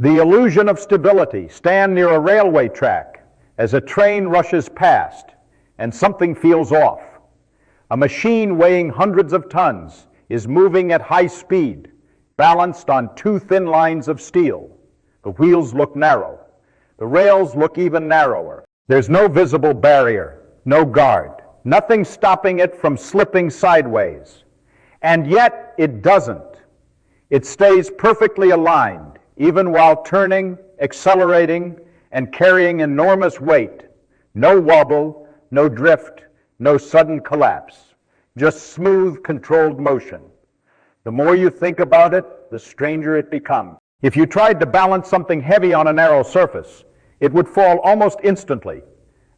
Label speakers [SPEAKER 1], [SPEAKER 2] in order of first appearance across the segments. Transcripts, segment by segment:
[SPEAKER 1] The illusion of stability. Stand near a railway track as a train rushes past and something feels off. A machine weighing hundreds of tons is moving at high speed, balanced on two thin lines of steel. The wheels look narrow. The rails look even narrower. There's no visible barrier, no guard, nothing stopping it from slipping sideways. And yet it doesn't. It stays perfectly aligned, even while turning, accelerating, and carrying enormous weight. No wobble, no drift, no sudden collapse. Just smooth, controlled motion. The more you think about it, the stranger it becomes. If you tried to balance something heavy on a narrow surface, it would fall almost instantly.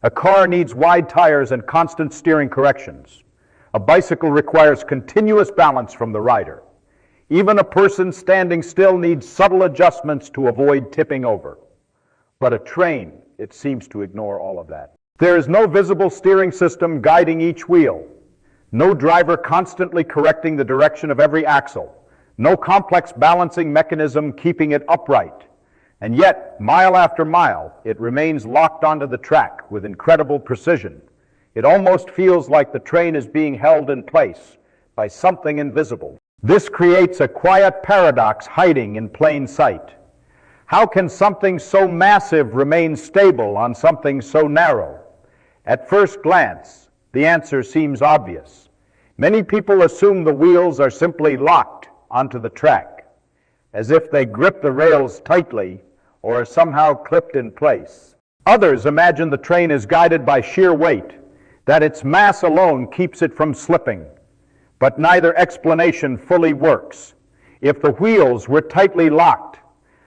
[SPEAKER 1] A car needs wide tires and constant steering corrections. A bicycle requires continuous balance from the rider. Even a person standing still needs subtle adjustments to avoid tipping over. But a train, it seems to ignore all of that. There is no visible steering system guiding each wheel. No driver constantly correcting the direction of every axle. No complex balancing mechanism keeping it upright. And yet, mile after mile, it remains locked onto the track with incredible precision. It almost feels like the train is being held in place by something invisible. This creates a quiet paradox hiding in plain sight. How can something so massive remain stable on something so narrow? At first glance, the answer seems obvious. Many people assume the wheels are simply locked onto the track, as if they grip the rails tightly or are somehow clipped in place. Others imagine the train is guided by sheer weight, that its mass alone keeps it from slipping. But neither explanation fully works. If the wheels were tightly locked,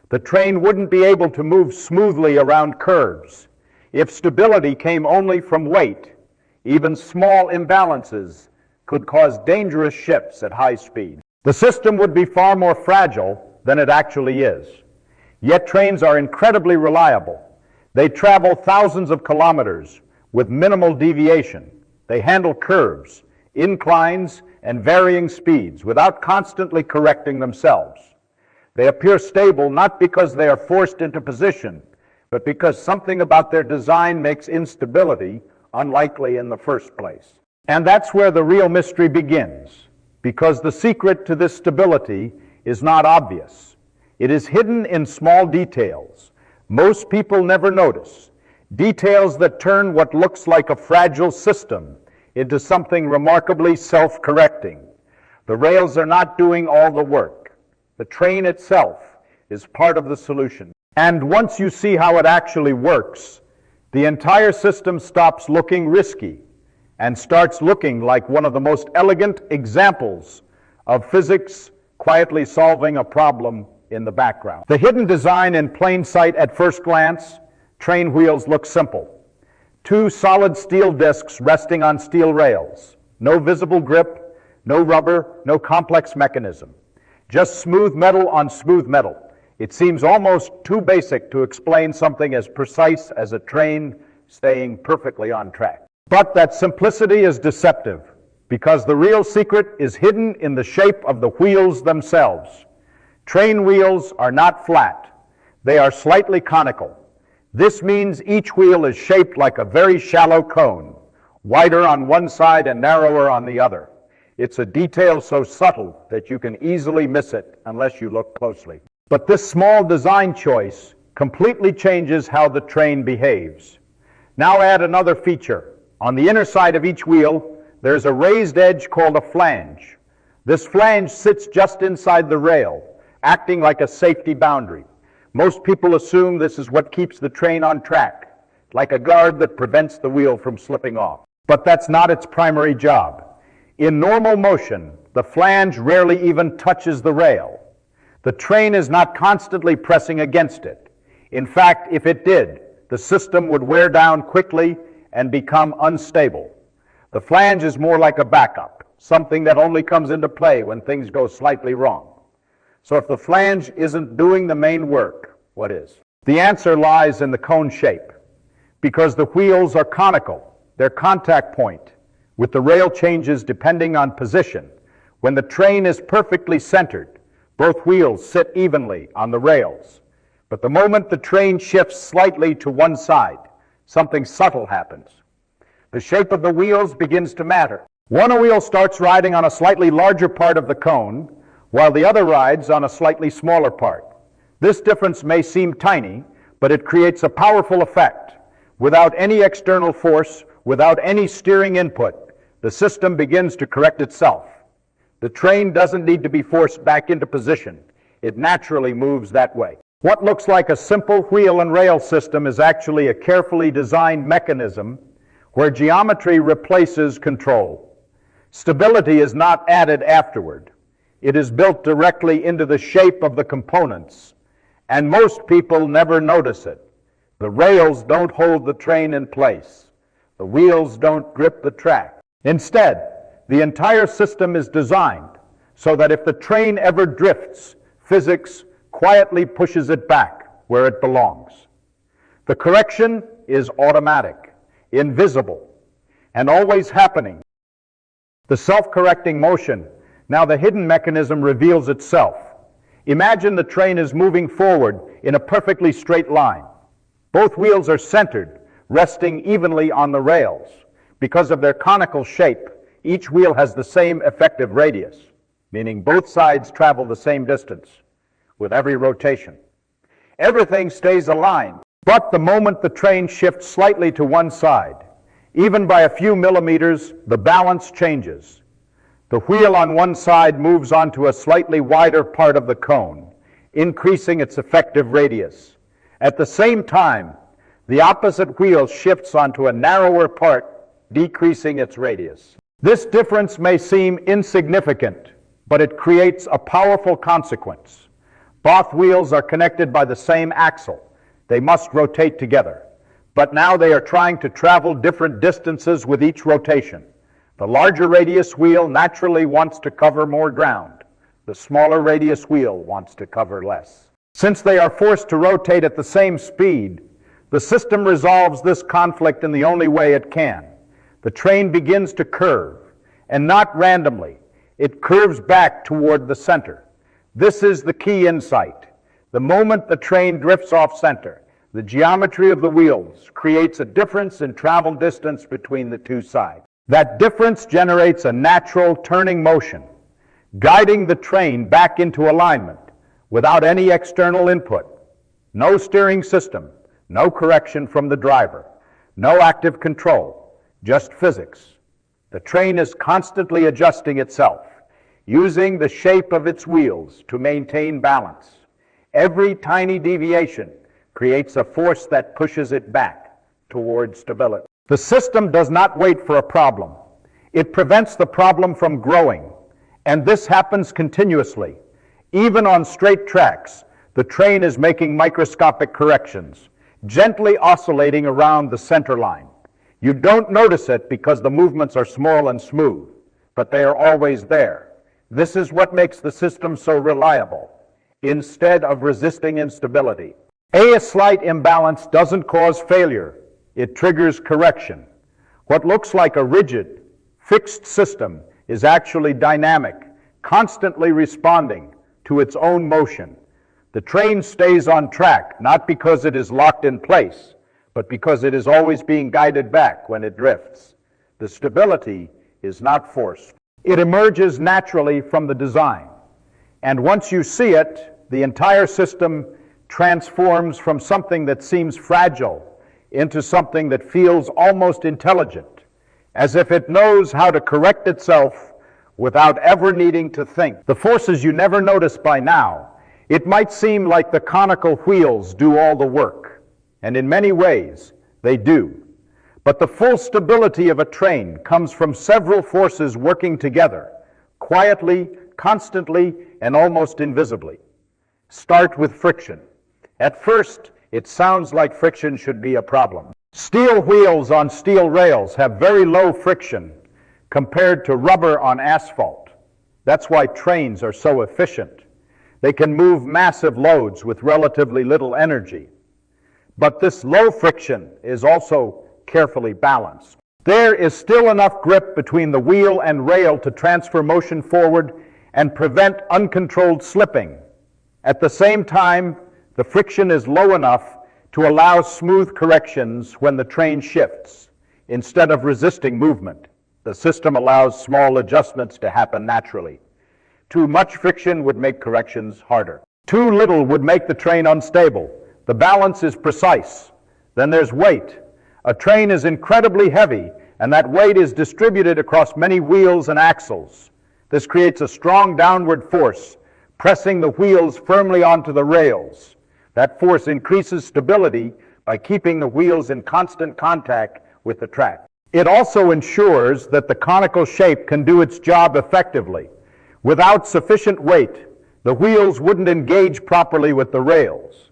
[SPEAKER 1] the train wouldn't be able to move smoothly around curves. If stability came only from weight, even small imbalances could cause dangerous shifts at high speed. The system would be far more fragile than it actually is. Yet trains are incredibly reliable. They travel thousands of kilometers with minimal deviation. They handle curves, inclines, and varying speeds without constantly correcting themselves. They appear stable not because they are forced into position, but because something about their design makes instability unlikely in the first place. And that's where the real mystery begins, because the secret to this stability is not obvious. It is hidden in small details most people never notice, details that turn what looks like a fragile system into something remarkably self-correcting. The rails are not doing all the work. The train itself is part of the solution. And once you see how it actually works, the entire system stops looking risky and starts looking like one of the most elegant examples of physics quietly solving a problem in the background. The hidden design in plain sight at first glance, train wheels look simple. Two solid steel discs resting on steel rails. No visible grip, no rubber, no complex mechanism. Just smooth metal on smooth metal. It seems almost too basic to explain something as precise as a train staying perfectly on track. But that simplicity is deceptive, because the real secret is hidden in the shape of the wheels themselves. Train wheels are not flat. They are slightly conical. This means each wheel is shaped like a very shallow cone, wider on one side and narrower on the other. It's a detail so subtle that you can easily miss it unless you look closely. But this small design choice completely changes how the train behaves. Now add another feature. On the inner side of each wheel, there's a raised edge called a flange. This flange sits just inside the rail, acting like a safety boundary. Most people assume this is what keeps the train on track, like a guard that prevents the wheel from slipping off. But that's not its primary job. In normal motion, the flange rarely even touches the rail. The train is not constantly pressing against it. In fact, if it did, the system would wear down quickly and become unstable. The flange is more like a backup, something that only comes into play when things go slightly wrong. So if the flange isn't doing the main work, what is? The answer lies in the cone shape. Because the wheels are conical, their contact point with the rail changes depending on position. When the train is perfectly centered, both wheels sit evenly on the rails. But the moment the train shifts slightly to one side, something subtle happens. The shape of the wheels begins to matter. One wheel starts riding on a slightly larger part of the cone, while the other rides on a slightly smaller part. This difference may seem tiny, but it creates a powerful effect. Without any external force, without any steering input, the system begins to correct itself. The train doesn't need to be forced back into position. It naturally moves that way. What looks like a simple wheel and rail system is actually a carefully designed mechanism where geometry replaces control. Stability is not added afterward. It is built directly into the shape of the components, and most people never notice it. The rails don't hold the train in place. The wheels don't grip the track. Instead, the entire system is designed so that if the train ever drifts, physics quietly pushes it back where it belongs. The correction is automatic, invisible, and always happening. The self-correcting motion, now the hidden mechanism, reveals itself. Imagine the train is moving forward in a perfectly straight line. Both wheels are centered, resting evenly on the rails. Because of their conical shape, each wheel has the same effective radius, meaning both sides travel the same distance with every rotation. Everything stays aligned, but the moment the train shifts slightly to one side, even by a few millimeters, the balance changes. The wheel on one side moves onto a slightly wider part of the cone, increasing its effective radius. At the same time, the opposite wheel shifts onto a narrower part, decreasing its radius. This difference may seem insignificant, but it creates a powerful consequence. Both wheels are connected by the same axle. They must rotate together. But now they are trying to travel different distances with each rotation. The larger radius wheel naturally wants to cover more ground. The smaller radius wheel wants to cover less. Since they are forced to rotate at the same speed, the system resolves this conflict in the only way it can. The train begins to curve, and not randomly. It curves back toward the center. This is the key insight. The moment the train drifts off center, the geometry of the wheels creates a difference in travel distance between the two sides. That difference generates a natural turning motion, guiding the train back into alignment without any external input. No steering system, no correction from the driver, no active control, just physics. The train is constantly adjusting itself, using the shape of its wheels to maintain balance. Every tiny deviation creates a force that pushes it back toward stability. The system does not wait for a problem. It prevents the problem from growing, and this happens continuously. Even on straight tracks, the train is making microscopic corrections, gently oscillating around the center line. You don't notice it because the movements are small and smooth, but they are always there. This is what makes the system so reliable, instead of resisting instability. A slight imbalance doesn't cause failure. It triggers correction. What looks like a rigid, fixed system is actually dynamic, constantly responding to its own motion. The train stays on track, not because it is locked in place, but because it is always being guided back when it drifts. The stability is not forced. It emerges naturally from the design. And once you see it, the entire system transforms from something that seems fragile into something that feels almost intelligent, as if it knows how to correct itself without ever needing to think. The forces you never notice by now, it might seem like the conical wheels do all the work, and in many ways they do. But the full stability of a train comes from several forces working together, quietly, constantly, and almost invisibly. Start with friction. At first, it sounds like friction should be a problem. Steel wheels on steel rails have very low friction compared to rubber on asphalt. That's why trains are so efficient. They can move massive loads with relatively little energy. But this low friction is also carefully balanced. There is still enough grip between the wheel and rail to transfer motion forward and prevent uncontrolled slipping. At the same time, the friction is low enough to allow smooth corrections when the train shifts. Instead of resisting movement, the system allows small adjustments to happen naturally. Too much friction would make corrections harder. Too little would make the train unstable. The balance is precise. Then there's weight. A train is incredibly heavy, and that weight is distributed across many wheels and axles. This creates a strong downward force, pressing the wheels firmly onto the rails. That force increases stability by keeping the wheels in constant contact with the track. It also ensures that the conical shape can do its job effectively. Without sufficient weight, the wheels wouldn't engage properly with the rails.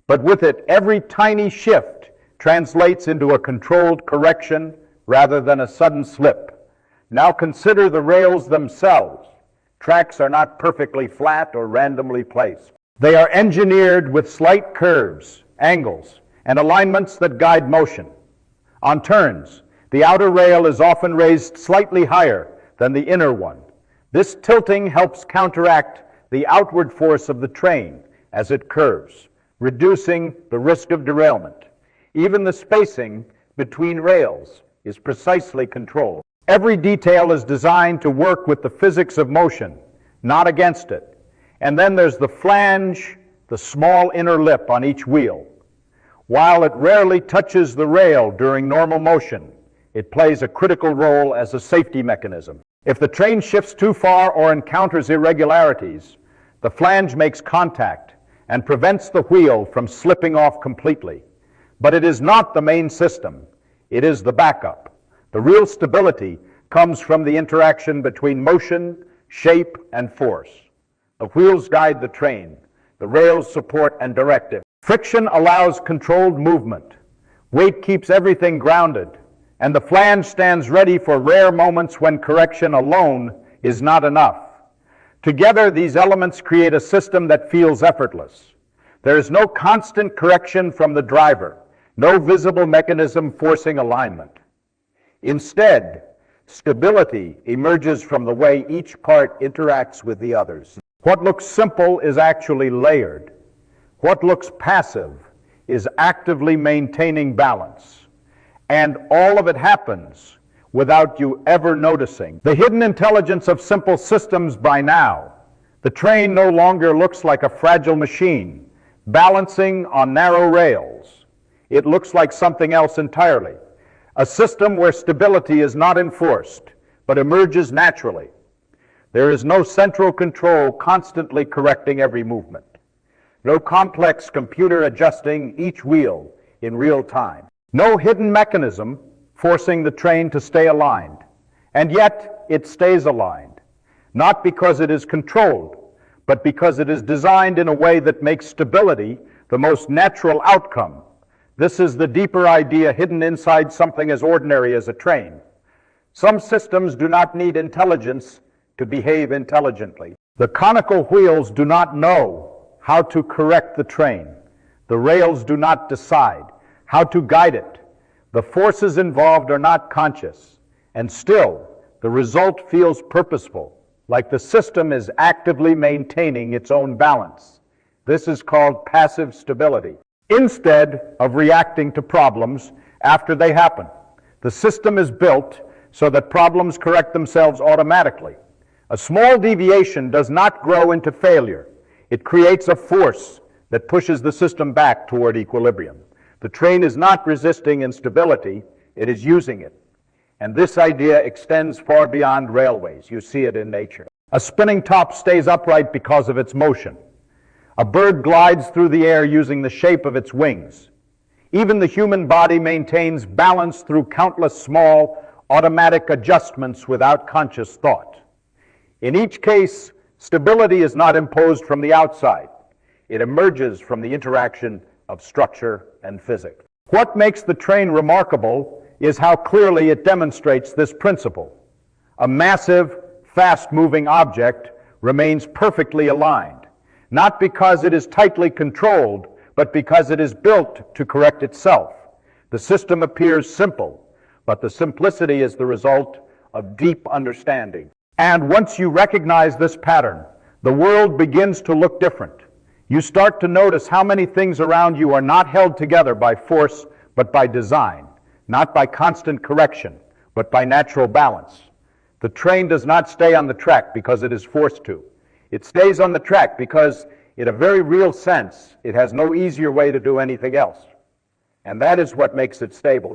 [SPEAKER 1] But with it, every tiny shift translates into a controlled correction rather than a sudden slip. Now consider the rails themselves. Tracks are not perfectly flat or randomly placed. They are engineered with slight curves, angles, and alignments that guide motion. On turns, the outer rail is often raised slightly higher than the inner one. This tilting helps counteract the outward force of the train as it curves, reducing the risk of derailment. Even the spacing between rails is precisely controlled. Every detail is designed to work with the physics of motion, not against it. And then there's the flange, the small inner lip on each wheel. While it rarely touches the rail during normal motion, it plays a critical role as a safety mechanism. If the train shifts too far or encounters irregularities, the flange makes contact and prevents the wheel from slipping off completely. But it is not the main system. It is the backup. The real stability comes from the interaction between motion, shape, and force. The wheels guide the train. The rails support and direct it. Friction allows controlled movement. Weight keeps everything grounded. And the flange stands ready for rare moments when correction alone is not enough. Together, these elements create a system that feels effortless. There is no constant correction from the driver, no visible mechanism forcing alignment. Instead, stability emerges from the way each part interacts with the others. What looks simple is actually layered. What looks passive is actively maintaining balance. And all of it happens without you ever noticing. The hidden intelligence of simple systems by now. The train no longer looks like a fragile machine, balancing on narrow rails. It looks like something else entirely. A system where stability is not enforced, but emerges naturally. There is no central control constantly correcting every movement. No complex computer adjusting each wheel in real time. No hidden mechanism forcing the train to stay aligned. And yet, it stays aligned. Not because it is controlled, but because it is designed in a way that makes stability the most natural outcome. This is the deeper idea hidden inside something as ordinary as a train. Some systems do not need intelligence to behave intelligently. The conical wheels do not know how to correct the train. The rails do not decide how to guide it. The forces involved are not conscious, and still the result feels purposeful, like the system is actively maintaining its own balance. This is called passive stability. Instead of reacting to problems after they happen, the system is built so that problems correct themselves automatically. A small deviation does not grow into failure. It creates a force that pushes the system back toward equilibrium. The train is not resisting instability, it is using it. And this idea extends far beyond railways. You see it in nature. A spinning top stays upright because of its motion. A bird glides through the air using the shape of its wings. Even the human body maintains balance through countless small automatic adjustments without conscious thought. In each case, stability is not imposed from the outside. It emerges from the interaction of structure and physics. What makes the train remarkable is how clearly it demonstrates this principle. A massive, fast-moving object remains perfectly aligned, not because it is tightly controlled, but because it is built to correct itself. The system appears simple, but the simplicity is the result of deep understanding. And once you recognize this pattern, the world begins to look different. You start to notice how many things around you are not held together by force, but by design, not by constant correction, but by natural balance. The train does not stay on the track because it is forced to. It stays on the track because, in a very real sense, it has no easier way to do anything else. And that is what makes it stable.